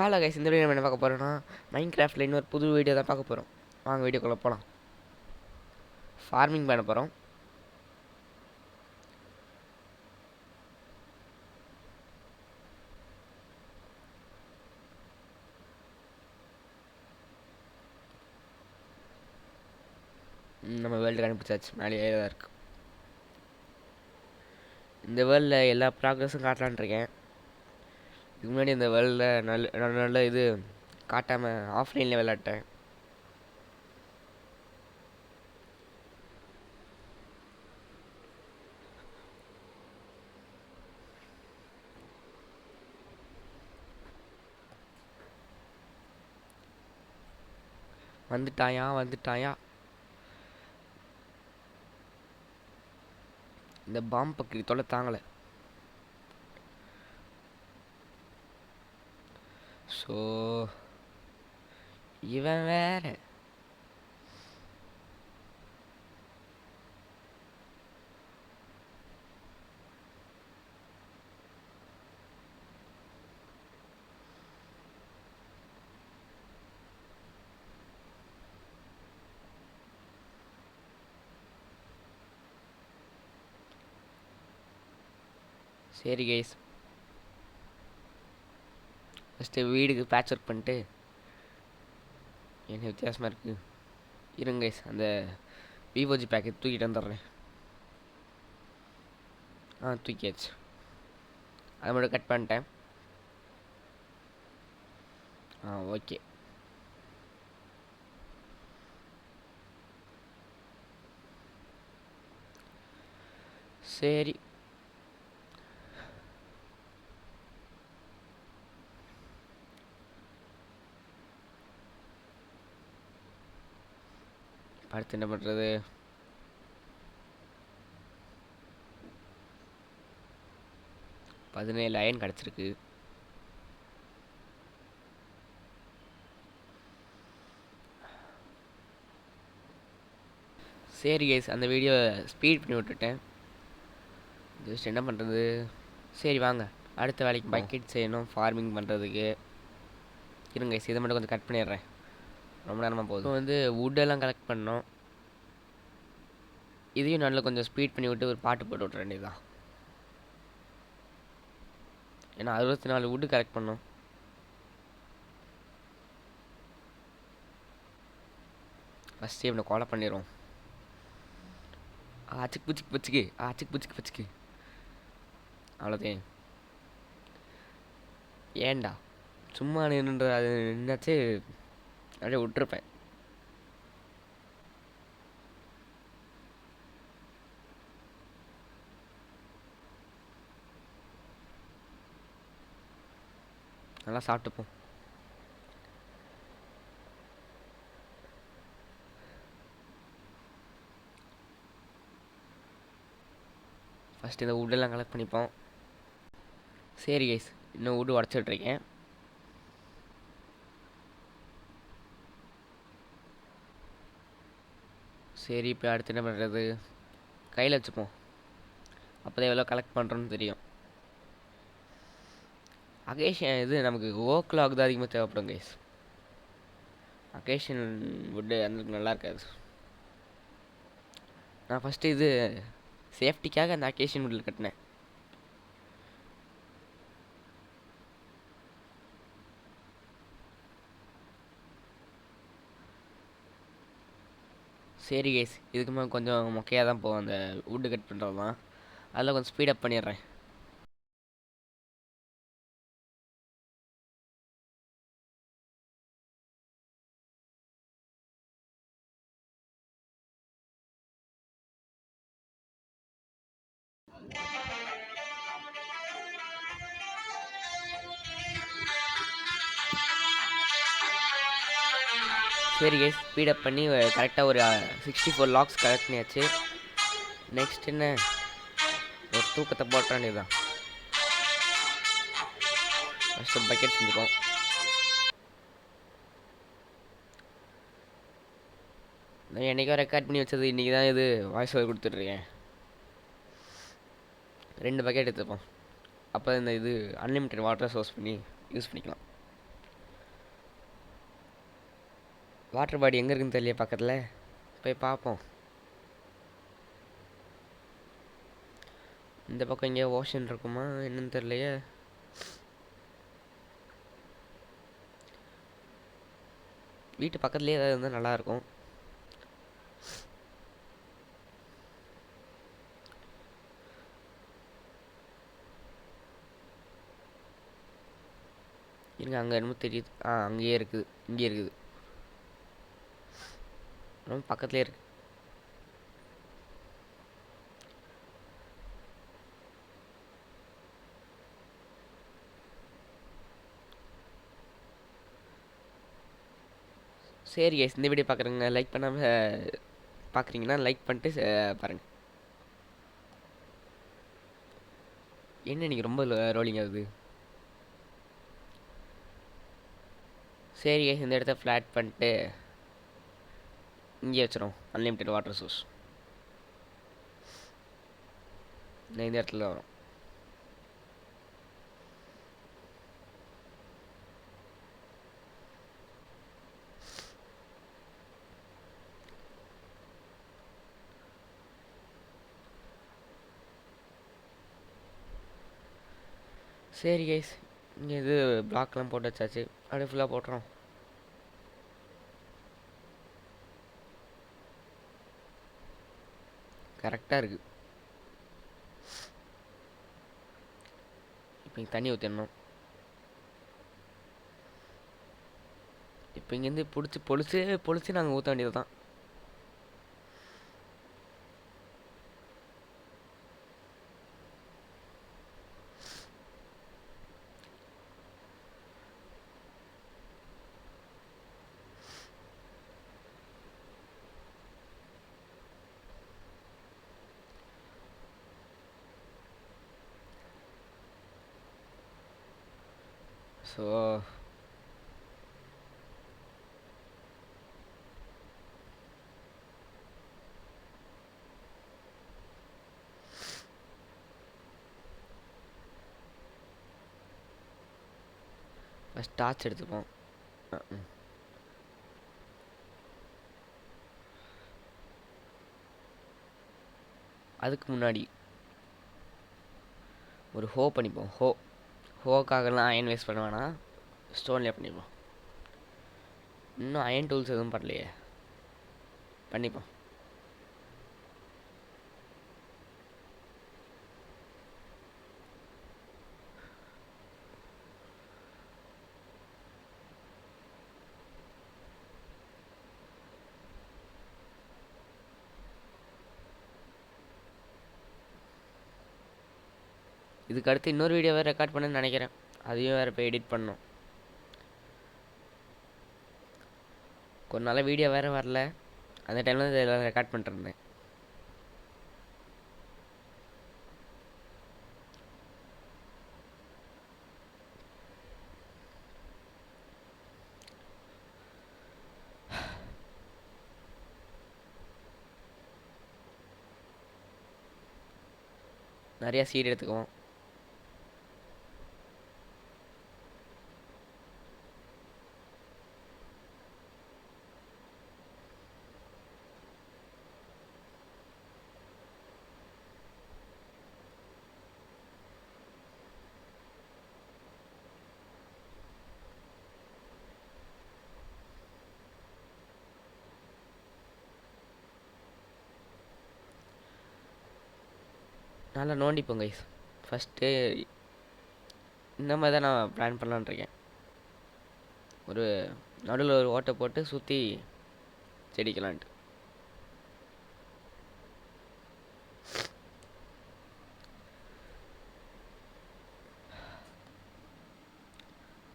Hello guys, இந்த video என்ன பார்க்க போகிறோன்னா மைன்கிராஃப்டில் இன்னொரு புது வீடியோ தான் பார்க்க போகிறோம். வாங்க வீடியோக்குள்ளே போகலாம். ஃபார்மிங் பண்ண போகிறோம். நம்ம வேர்ல்டு கண்டுபிடிச்சாச்சு, மேலேயே தான் இருக்குது. இந்த வேர்ல்டில் எல்லா ப்ராக்ரஸும் காட்டலான் இருக்கேன். இதுக்கு முன்னாடி இந்த வேர்ல்டில் நல்ல இது காட்டாமல் ஆஃப்லைனில் விளையாட்டேன். வந்துட்டாயா இந்த பாம்பு பக்கி தொலை தாங்கலை. ஸோ இவன் வேற சரி கைஸ், ஃபஸ்ட்டு வீடுக்கு பேட்ச் ஒர்க் பண்ணிட்டு என்ன வித்தியாசமாக இருக்குது இருங்க கைஸ். அந்த விவோஜி பேக்கெட் தூக்கிட்டு வந்துடுறேன். தூக்கியாச்சு. அதை மட்டும் கட் பண்ணிட்டேன். ஓகே. சரி, அடுத்து என்ன பண்ணுறது? பதினேழு அயன் கிடச்சிருக்கு. சரி கைஸ், அந்த வீடியோ ஸ்பீட் பண்ணி விட்டுட்டேன். ஜஸ்ட் என்ன பண்ணுறது? சரி வாங்க, அடுத்த வேலைக்கு பக்கெட் செய்யணும் ஃபார்மிங் பண்ணுறதுக்கு. இருங்க கைஸ், இதை மட்டும் கொஞ்சம் கட் பண்ணிடுறேன், ரொம்ப நேரமாக போகுது. இப்போ வுட்டெல்லாம் கலெக்ட் பண்ணோம். இதையும் நல்லா கொஞ்சம் ஸ்பீட் பண்ணி விட்டு ஒரு பாட்டு போட்டு விட்ற வேண்டியதுதான். ஏன்னா 64 வுட்டு கலெக்ட் பண்ணோம். ஃபஸ்ட்டு இவனை கொலை பண்ணிடுவோம். ஆச்சுக்கு பூச்சிக்கு பச்சுக்கு அவ்வளோதேன். ஏண்டா சும்மா நின்று அது என்னாச்சு அப்படியே விட்டுருப்பேன். நல்லா சாப்பிட்டுப்போம். ஃபஸ்ட்டு இந்த வுட்டெல்லாம் கலெக்ட் பண்ணிப்போம். சரி கைஸ், இன்னும் வுட்டு உடச்சிட்ருக்கேன். சரி, இப்போ அடுத்து என்ன பண்ணுறது? கையில் வச்சுப்போம், அப்போ தான் எவ்வளோ கலெக்ட் பண்ணுறோன்னு தெரியும். அகேஷன் இது நமக்கு ஓக்லாக் தான் அதிகமாக தேவைப்படும் கைஸ். அகேஷன் வுட்டு அந்த நல்லா இருக்காது. நான் ஃபஸ்ட்டு இது சேஃப்டிக்காக அந்த அகேஷன் வுட்டில் கட்டினேன். சரி கைஸ், இதுக்கு மேலே கொஞ்சம் மொக்கையாக தான் போகும் அந்த வுட்டு கட் பண்ணுறது தான். அதில் கொஞ்சம் ஸ்பீடப் பண்ணிடுறேன். சரி கைஸ், ஸ்பீடப் பண்ணி கரெக்டாக ஒரு 64 லாக்ஸ் கலெக்ட் பண்ணியாச்சு. நெக்ஸ்ட் என்ன, ஒரு தூக்கத்தை போட்ட வேண்டியதுதான். ஃபஸ்ட்டு பக்கெட் செஞ்சுப்போம். நான் என்றைக்கோ ரெக்கார்ட் பண்ணி வச்சது, இன்றைக்கி தான் இது வாய்ஸ் ஓவர் கொடுத்துட்ருக்கேன். 2 பக்கெட் எடுத்துப்போம், அப்போ இந்த இது அன்லிமிட்டட் வாட்டர் சோர்ஸ் பண்ணி யூஸ் பண்ணிக்கலாம். வாட்டர் பாடி எங்கே இருக்குன்னு தெரியல, பக்கத்தில் போய் பார்ப்போம். இந்த பக்கம் இங்கே ஓஷன் இருக்குமா என்னன்னு தெரியலையே. வீட்டு பக்கத்துலேயே ஏதாவது இருந்தால் நல்லாயிருக்கும். இருங்க, அங்கே என்னமோ தெரியுது. அங்கேயே இருக்குது, இங்கே இருக்குது, ரொம்ப பக்கத்துலேயே இருக்குது. சரி கைஸ், இந்த வீடியோ பார்க்குறேங்க, லைக் பண்ணாமல் பார்க்குறீங்கன்னா லைக் பண்ணிட்டு பாருங்கள். என்ன நீங்கள் ரொம்ப ரோலிங் ஆகுது. சரி கைஸ், இந்த இடத்த ஃப்ளாட் பண்ணிட்டு இங்கே வச்சிடும் அன்லிமிட்டெட் வாட்டர் சோர்ஸ். இந்த இடத்துல வரும். சரி கைஸ், இங்கே இது பிளாக்லாம் போட்டு வச்சாச்சு. அப்படியே ஃபுல்லாக போட்டுறோம். கரெக்டாக இருக்குது. இப்போ இங்கே தண்ணி ஊற்றிடணும். இப்போ இங்கேருந்து பொழிச்சு நாங்கள் ஊற்ற வேண்டியது தான். ஸோ ஃபஸ்ட் டார்ச் எடுத்துப்போம். அதுக்கு முன்னாடி ஒரு ஹோ பண்ணிப்போம். ஹோக்காகலாம் அயன் வேஸ்ட் பண்ண வேணாம், ஸ்டோன்லேயே பண்ணிப்போம். இன்னும் அயன் டூல்ஸ் எதுவும் பண்ணலையே, பண்ணிப்போம். இதுக்கு அடுத்து இன்னொரு வீடியோ வேறு ரெக்கார்ட் பண்ணணும்னு நினைக்கிறேன். அதையும் வேறு போய் எடிட் பண்ணணும். கொஞ்ச நாளாக வீடியோ வேறு வரல. அந்த டைமில் இதெல்லாம் ரெக்கார்ட் பண்ணிட்டுருந்தேன். நிறையா சீட் எடுத்துக்குவோம். நல்லா நோண்டிப்போம் கைஸ். ஃபஸ்ட்டு இந்த மாதிரி தான் நான் பிளான் பண்ணலான்னு இருக்கேன். ஒரு நடுவில் ஒரு ஓட்டை போட்டு சுற்றி செடிக்கலான்ட்டு.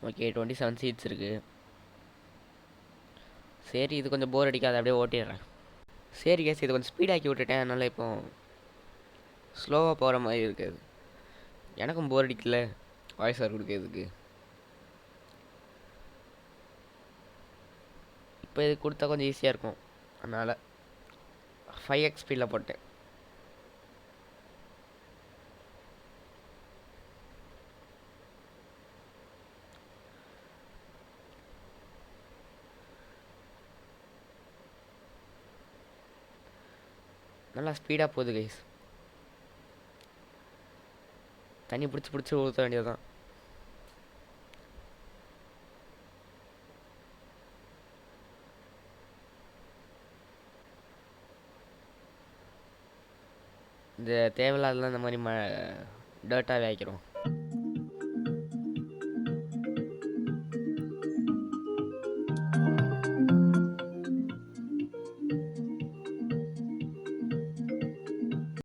ஓகே, 27 சீட்ஸ் இருக்குது. சரி, இது கொஞ்சம் போர் அடிக்காது, அப்படியே ஓட்டிடுறேன். சரி கேஸ், இது கொஞ்சம் ஸ்பீடாக்கி விட்டுட்டேன். அதனால் இப்போ ஸ்லோவாக போகிற மாதிரி இருக்குது. எனக்கும் போர் அடிக்கல வாய்ஸ் ஓவர் கொடுக்கிறதுக்கு. இப்போ இது கொடுத்தா கொஞ்சம் ஈஸியாக இருக்கும். அதனால் 5x ஸ்பீடில் போட்டேன். நல்லா ஸ்பீடாக போகுது கைஸ். தண்ணி பிடிச்சி பிடிச்சி ஊற்ற வேண்டியது தான். இந்த தேவையில்லாதெல்லாம் இந்த மாதிரி டேர்ட்டாகவே ஆக்கிரும்.